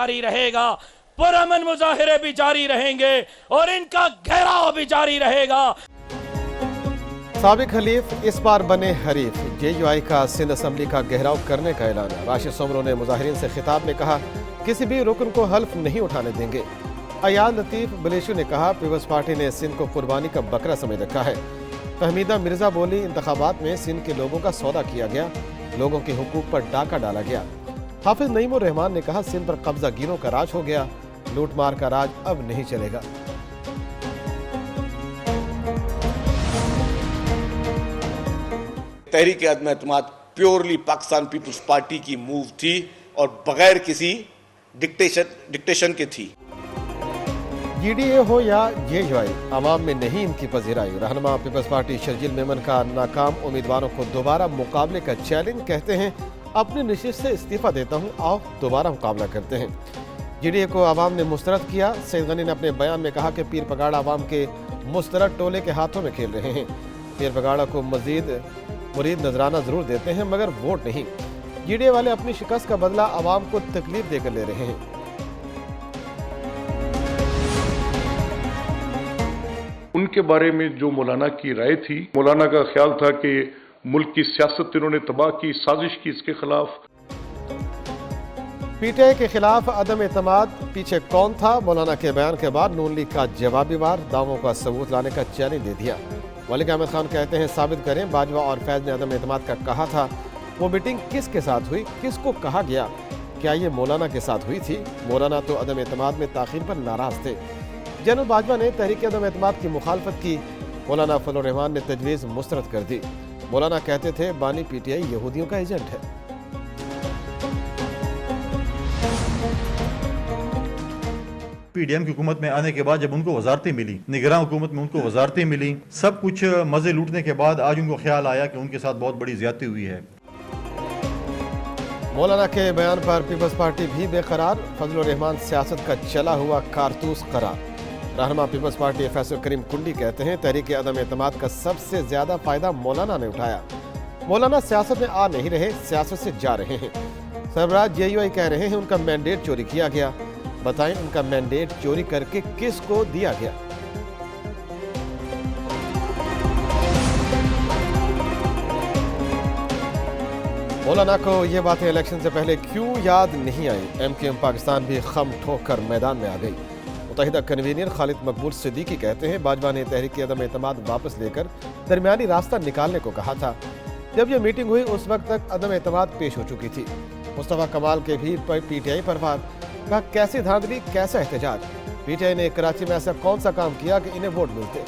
जारी रहेगा, पुरअमन मुजाहिरे भी जारी रहेंगे और इनका घेराव भी जारी रहेगा। साबिक खलीफ इस बार बने हरीफ, JUI का सिंध असम्बली का घेराव करने का ऐलान। राशिद सोमरो ने मुजाहिरीन से खिताब में कहा किसी भी रुकन को हल्फ नहीं उठाने देंगे। अयान लतीफ बलेशु ने कहा पीपल्स पार्टी ने सिंध को कुर्बानी का बकरा समझ रखा है। फहमीदा मिर्जा बोली इंतखाबात में सिंध के लोगों का सौदा किया गया, लोगों के हुकूक पर डाका डाला गया। हाफिज नईमुर रहमान ने कहा सिंध पर कब्जा गिरों का राज हो गया, लूटमार का राज अब नहीं चलेगा। तहरीक अदम एतमाद प्योरली पाकिस्तान पीपल्स पार्टी की मूव थी और बगैर किसी डिक्टेशन के थी। GDA हो या JUI, आवाम में नहीं इनकी पजीराई। रहनुमा पीपल्स पार्टी शर्जील मेमन का नाकाम उम्मीदवारों को दोबारा मुकाबले का चैलेंज, कहते हैं अपनी नशिस्त से इस्तीफा देता हूं, आओ दोबारा मुकाबला करते हैं। GDA को आवाम ने मुस्तरद किया। सैयद गनी ने अपने बयान में कहा कि पीर पगाड़ा आवाम के मुस्तरद टोले के हाथों में खेल रहे हैं। पीर पगाड़ा को मजीद मुरीद नजराना जरूर देते हैं मगर वोट नहीं। GDA वाले अपनी शिकस्त का बदला आवाम को तकलीफ देकर ले रहे हैं। उनके बारे में जो मौलाना की राय थी, मौलाना का ख्याल था कि मुल्क की सियासत इन्होंने तबाह की, साजिश की इसके खिलाफ। PTI के खिलाफ अदम एतमाद पीछे कौन था? मौलाना के बयान के बाद नून लीग का जवाबी वार, दावों का सबूत लाने का चैलेंज दे दिया। मलिक अहमद खान कहते हैं साबित करें बाजवा और फैज ने अदम एतमाद का कहा था। वो मीटिंग किसके साथ हुई, किसको कहा गया? क्या ये मौलाना के साथ हुई थी? मौलाना तो अदम एतमाद में ताखीर पर नाराज थे। जनरल बाजवा ने तहरीक अदम एतमाद की मुखालफत की। मौलाना फजलुर रहमान ने तजवीज़ मुस्तरद कर दी। मौलाना कहते थे बानी PTI यहूदियों का एजेंट है। PDM की हुकूमत में आने के बाद जब उनको वजारतें मिली, निगरान हुकूमत में उनको वजारतें मिली, सब कुछ मजे लूटने के बाद आज उनको ख्याल आया कि उनके साथ बहुत बड़ी ज्यादती हुई है। मौलाना के बयान पर पीपल्स पार्टी भी बेकरार। फजलुर रहमान सियासत का चला हुआ कारतूस करार। रहनुमा पीपल्स पार्टी फैसल करीम कुंडी कहते हैं तहरीक अदम एतमाद का सबसे ज्यादा फायदा मौलाना ने उठाया। मौलाना सियासत में आ नहीं रहे, सियासत से जा रहे हैं। सरबराह JUI कह रहे हैं उनका मैंडेट चोरी किया गया। बताएं उनका मैंडेट चोरी करके किसको दिया गया? मौलाना को ये बातें इलेक्शन से पहले क्यों याद नहीं आई? MKM पाकिस्तान भी खम ठोक कर मैदान में आ गई। मुतहिदा कन्वीनर खालिद मकबूल सिद्दीकी कहते हैं बाजवा ने तहरीक अदम एतमाद वापस लेकर दरमियानी रास्ता निकालने को कहा था। जब यह मीटिंग हुई उस वक्त तक अदम एतमाद पेश हो चुकी थी। मुस्तफा कमाल के भी PTI पर वार, कहा कैसी धांधली, कैसा एहतजाज। PTI ने कराची में ऐसा कौन सा काम किया कि इन्हें वोट मिलते?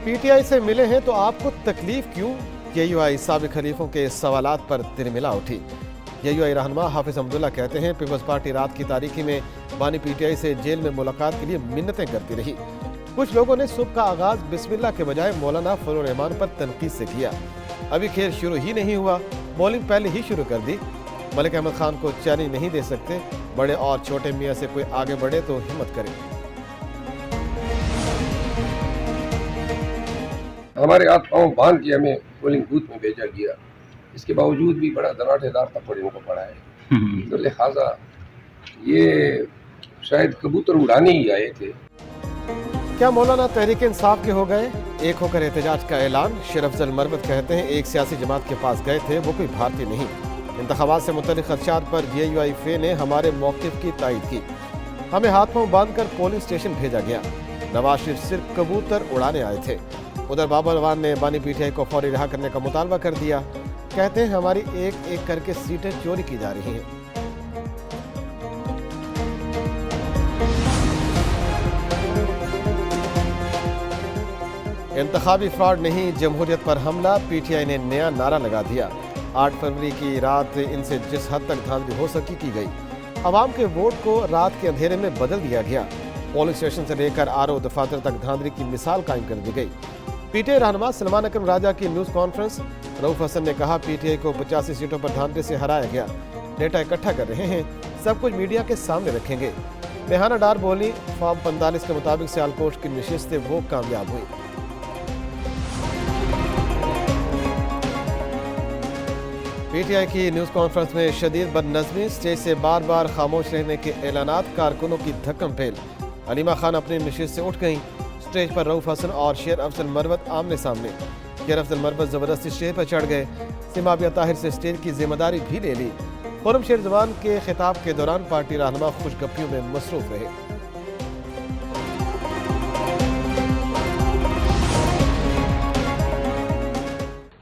PTI से मिले हैं तो आपको तकलीफ क्यों? JUI साबिक खलीफों के सवालात पर तिरमिला उठी। JUI रहनुमा हाफिज अब्दुल्ला कहते हैं पीपल्स पार्टी रात की तारीकी में बानी PTI से जेल में मुलाकात के लिए मिन्नतें करती रही। कुछ लोगों ने सुबह का आगाज बिस्मिल्लाह के बजाय मौलाना फजलुर रहमान पर तनकीद से किया। अभी खेल शुरू ही नहीं हुआ, बॉलिंग पहले ही शुरू कर दी। मलिक अहमद खान को चैलेंज नहीं दे सकते, बड़े और छोटे मियाँ से कोई आगे बढ़े तो हिम्मत करे। हमारे हाथ पाँव बांध के हमें पोलिंग बूथ में भेजा गया। इसके बावजूद भी बड़ा धनाटेदार थप्पड़ इनको पड़ा है। तो लिहाजा ये शायद कबूतर उड़ाने ही आए थे। क्या मौलाना तहरीक इंसाफ के हो गए? एक होकर एहतजाज का ऐलान। शेर अफजल मरबत कहते हैं एक सियासी जमात के पास गए थे, वो कोई भारतीय नहीं। इंतखाबात से मुतल्लिक खदशात पर JUI फे ने हमारे मौक़िफ़ की तायद की। हमें हाथ पांव बांध कर पोलिंग स्टेशन भेजा गया। नवाज शरीफ सिर्फ कबूतर उड़ाने आए थे। उधर बाबर अवान ने बानी PTI को फौरी रिहा करने का मुतालबा कर दिया। कहते हैं हमारी एक एक करके सीटें चोरी की जा रही हैं। इंतखाबी फ्रॉड नहीं, जमहूरियत पर हमला। PTI ने नया नारा लगा दिया। 8 फरवरी की रात इनसे जिस हद तक धांधली हो सकी की गई। अवाम के वोट को रात के अंधेरे में बदल दिया गया। पोलिंग स्टेशन से लेकर RO दफातर तक धांधली की मिसाल कायम कर दी गई। PTI रहनुमा सलमान अकरम राजा की न्यूज़ कॉन्फ्रेंस। रऊफ हसन ने कहा PTI को 85 सीटों पर धांधली से हराया गया। डेटा इकट्ठा कर रहे हैं, सब कुछ मीडिया के सामने रखेंगे। रेहाना डार बोली फॉर्म 45 के मुताबिक सियालकोट की नशिस्तें वो कामयाब हुई। پی ٹی آئی کی نیوز کانفرنس میں شدید بدنظمی، اسٹیج سے بار بار خاموش رہنے کے اعلانات، کارکنوں کی دھکم پھیل۔ علیمہ خان اپنی نشست سے اٹھ گئیں، اسٹیج پر رؤف حسن اور شیر افضل مروت آمنے سامنے۔ شیر افضل مروت زبردستی اسٹیج پر چڑھ گئے، سمابیہ طاہر سے اسٹیج کی ذمہ داری بھی لے لی۔ خرم شیر زبان کے خطاب کے دوران پارٹی رہنما خوش گپیوں میں مصروف رہے۔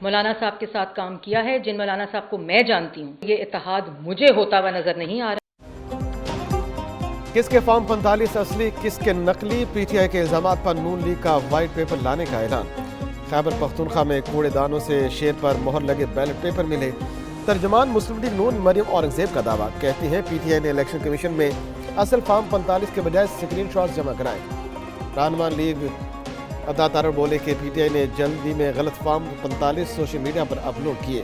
مولانا صاحب کے ساتھ کام کیا ہے، جن مولانا صاحب کو میں جانتی ہوں، یہ اتحاد مجھے ہوتا ہوا نظر نہیں آ رہا۔ کس کے فارم 45 اصلی، کس کے نقلی، پی ٹی آئی کے الزامات پر نون لیگ کا وائٹ پیپر لانے کا اعلان۔ خیبر پختونخوا میں کوڑے دانوں سے شیر پر مہر لگے بیلٹ پیپر ملے۔ ترجمان مسلم لیگ نون مریم اورنگزیب کا دعویٰ، کہتی ہیں پی ٹی آئی نے الیکشن کمیشن میں اصل فارم 45 کے بجائے اسکرین شاٹس جمع کرائے۔ رہنما لیگ عطا تارڑ بولے کہ پی ٹی آئی نے جلدی میں غلط فارم 45 سوشل میڈیا پر اپلوڈ کیے۔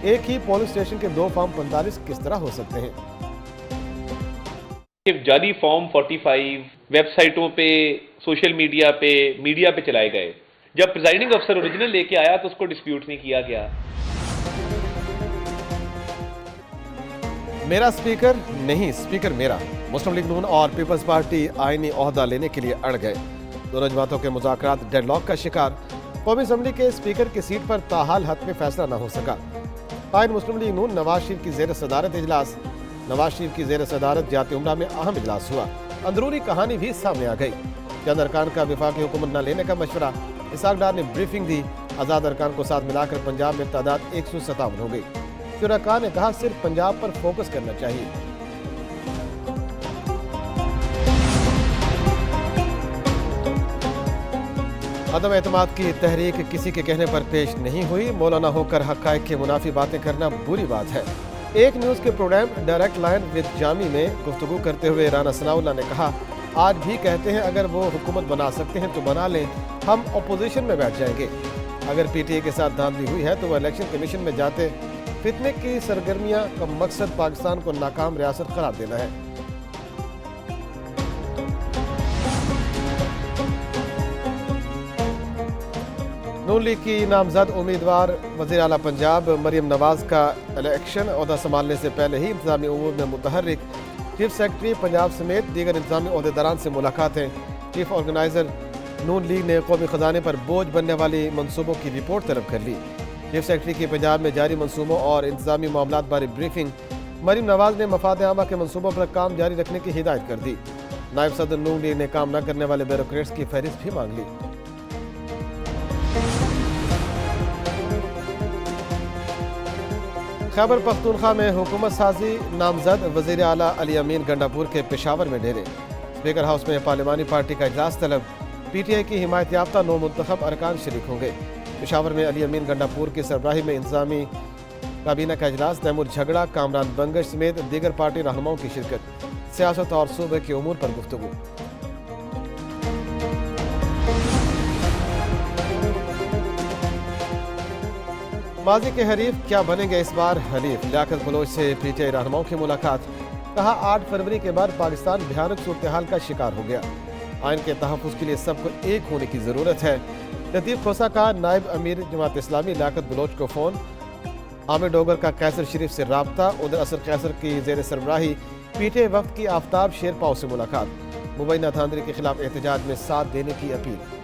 ایک ہی پولنگ اسٹیشن کے 2 فارم 45 کس طرح ہو سکتے ہیں؟ جعلی فارم 45 ویب سائٹوں پہ، سوشل میڈیا پہ چلائے گئے۔ جب پریزائڈنگ افسر اوریجنل لے کے آیا تو اس کو ڈسپیوٹ نہیں کیا گیا۔ میرا اسپیکر نہیں، اسپیکر میرا۔ مسلم لیگ نون اور پیپلز پارٹی آئینی عہدہ لینے کے لیے اڑ گئے۔ دونوں جماعتوں کے مذاکرات ڈیڈ لاک کا شکار۔ قومی اسمبلی کے اسپیکر کی سیٹ پر تاحال حد میں فیصلہ نہ ہو سکا۔ قائد مسلم لیگ نون نواز شریف کی زیر صدارت اجلاس۔ نواز شریف کی زیر صدارت جات عمرہ میں اہم اجلاس ہوا۔ اندرونی کہانی بھی سامنے آ گئی۔ چند ارکان کا وفاقی حکومت نہ لینے کا مشورہ۔ اسحاق ڈار نے بریفنگ دی۔ آزاد ارکان کو ساتھ ملا کر پنجاب میں تعداد 157 ہو گئی۔ شرکاء نے کہا صرف پنجاب پر فوکس کرنا چاہیے۔ عدم اعتماد کی تحریک کسی کے کہنے پر پیش نہیں ہوئی۔ مولانا ہو کر حقائق کے منافی باتیں کرنا بری بات ہے۔ ایک نیوز کے پروگرام ڈائریکٹ لائن وتھ جامی میں گفتگو کرتے ہوئے رانا ثناء اللہ نے کہا، آج بھی کہتے ہیں اگر وہ حکومت بنا سکتے ہیں تو بنا لیں، ہم اپوزیشن میں بیٹھ جائیں گے۔ اگر پی ٹی آئی کے ساتھ دھاندلی ہوئی ہے تو وہ الیکشن کمیشن میں جاتے۔ فتنے کی سرگرمیاں کا مقصد پاکستان کو ناکام ریاست قرار دینا ہے۔ نون لیگ کی نامزد امیدوار وزیر اعلیٰ پنجاب مریم نواز کا الیکشن عہدہ سنبھالنے سے پہلے ہی انتظامی امور میں متحرک۔ چیف سیکرٹری پنجاب سمیت دیگر انتظامی عہدیداران سے ملاقاتیں۔ چیف آرگنائزر نون لیگ نے قومی خزانے پر بوجھ بننے والی منصوبوں کی رپورٹ طلب کر لی۔ چیف سیکرٹری کی پنجاب میں جاری منصوبوں اور انتظامی معاملات بارے بریفنگ۔ مریم نواز نے مفاد عامہ کے منصوبوں پر کام جاری رکھنے کی ہدایت کر دی۔ نائب صدر نون لیگ نے کام نہ کرنے والے بیوروکریٹس کی فہرست بھی مانگ لی۔ خیبر پختونخوا میں حکومت سازی، نامزد وزیر اعلیٰ علی امین گنڈاپور کے پشاور میں ڈیرے۔ اسپیکر ہاؤس میں پارلیمانی پارٹی کا اجلاس طلب۔ پی ٹی آئی کی حمایت یافتہ 9 منتخب ارکان شریک ہوں گے۔ پشاور میں علی امین گنڈاپور کی سربراہی میں انتظامی کابینہ کا اجلاس۔ تیمور جھگڑا، کامران بنگش سمیت دیگر پارٹی رہنماؤں کی شرکت۔ سیاست اور صوبے کے امور پر گفتگو۔ ماضی کے حریف کیا بنیں گے اس بار حلیف؟ لیاقت بلوچ سے پی ٹی آئی رہنماؤں کی ملاقات۔ کہا 8 فروری کے بعد پاکستان بھیانک صورتحال کا شکار ہو گیا۔ آئین کے تحفظ کے لیے سب کو ایک ہونے کی ضرورت ہے۔ لطیف کھوسہ کا نائب امیر جماعت اسلامی لیاقت بلوچ کو فون۔ عامر ڈوگر کا قیصر شریف سے رابطہ۔ ادھر اصر قیصر کی زیر سربراہی پی ٹی آئی وفد کی آفتاب شیر پاؤ سے ملاقات۔ مبینہ دھاندلی کے خلاف احتجاج میں ساتھ دینے کی اپیل۔